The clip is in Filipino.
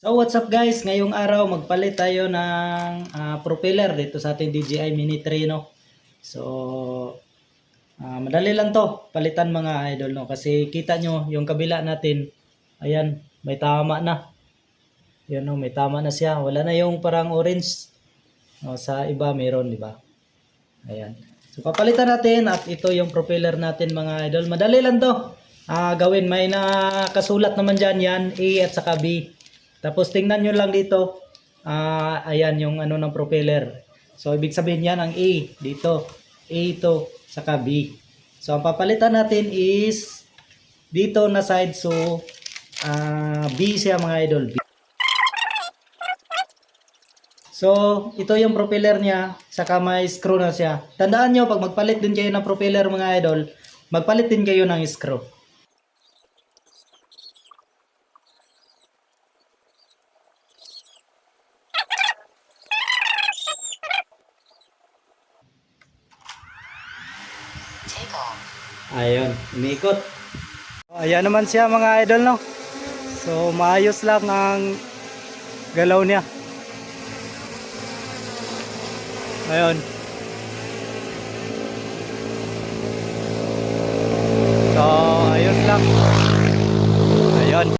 So what's up guys, ngayong araw magpalit tayo ng propeller dito sa ating DJI Mini 3 no. So madali lang to palitan mga idol no, kasi kita nyo yung kabila natin, ayan may tama na. Yan no, may tama na siya, wala na yung parang orange no, sa iba meron di ba? Ayan. So papalitan natin at ito yung propeller natin mga idol. Madali lang to gawin, may nakasulat naman dyan yan, A at saka B. Tapos tingnan nyo lang dito, ayan yung ano ng propeller. So ibig sabihin yan ang A dito, A ito, saka B. So ang papalitan natin is dito na side, so B siya mga idol, B. So ito yung propeller niya, saka may screw na siya. Tandaan nyo, pag magpalit din kayo ng propeller mga idol, magpalit din kayo ng screw. Ayun, umiikot. Ayan naman siya mga idol no. So maayos lang ang galaw niya. Ayun.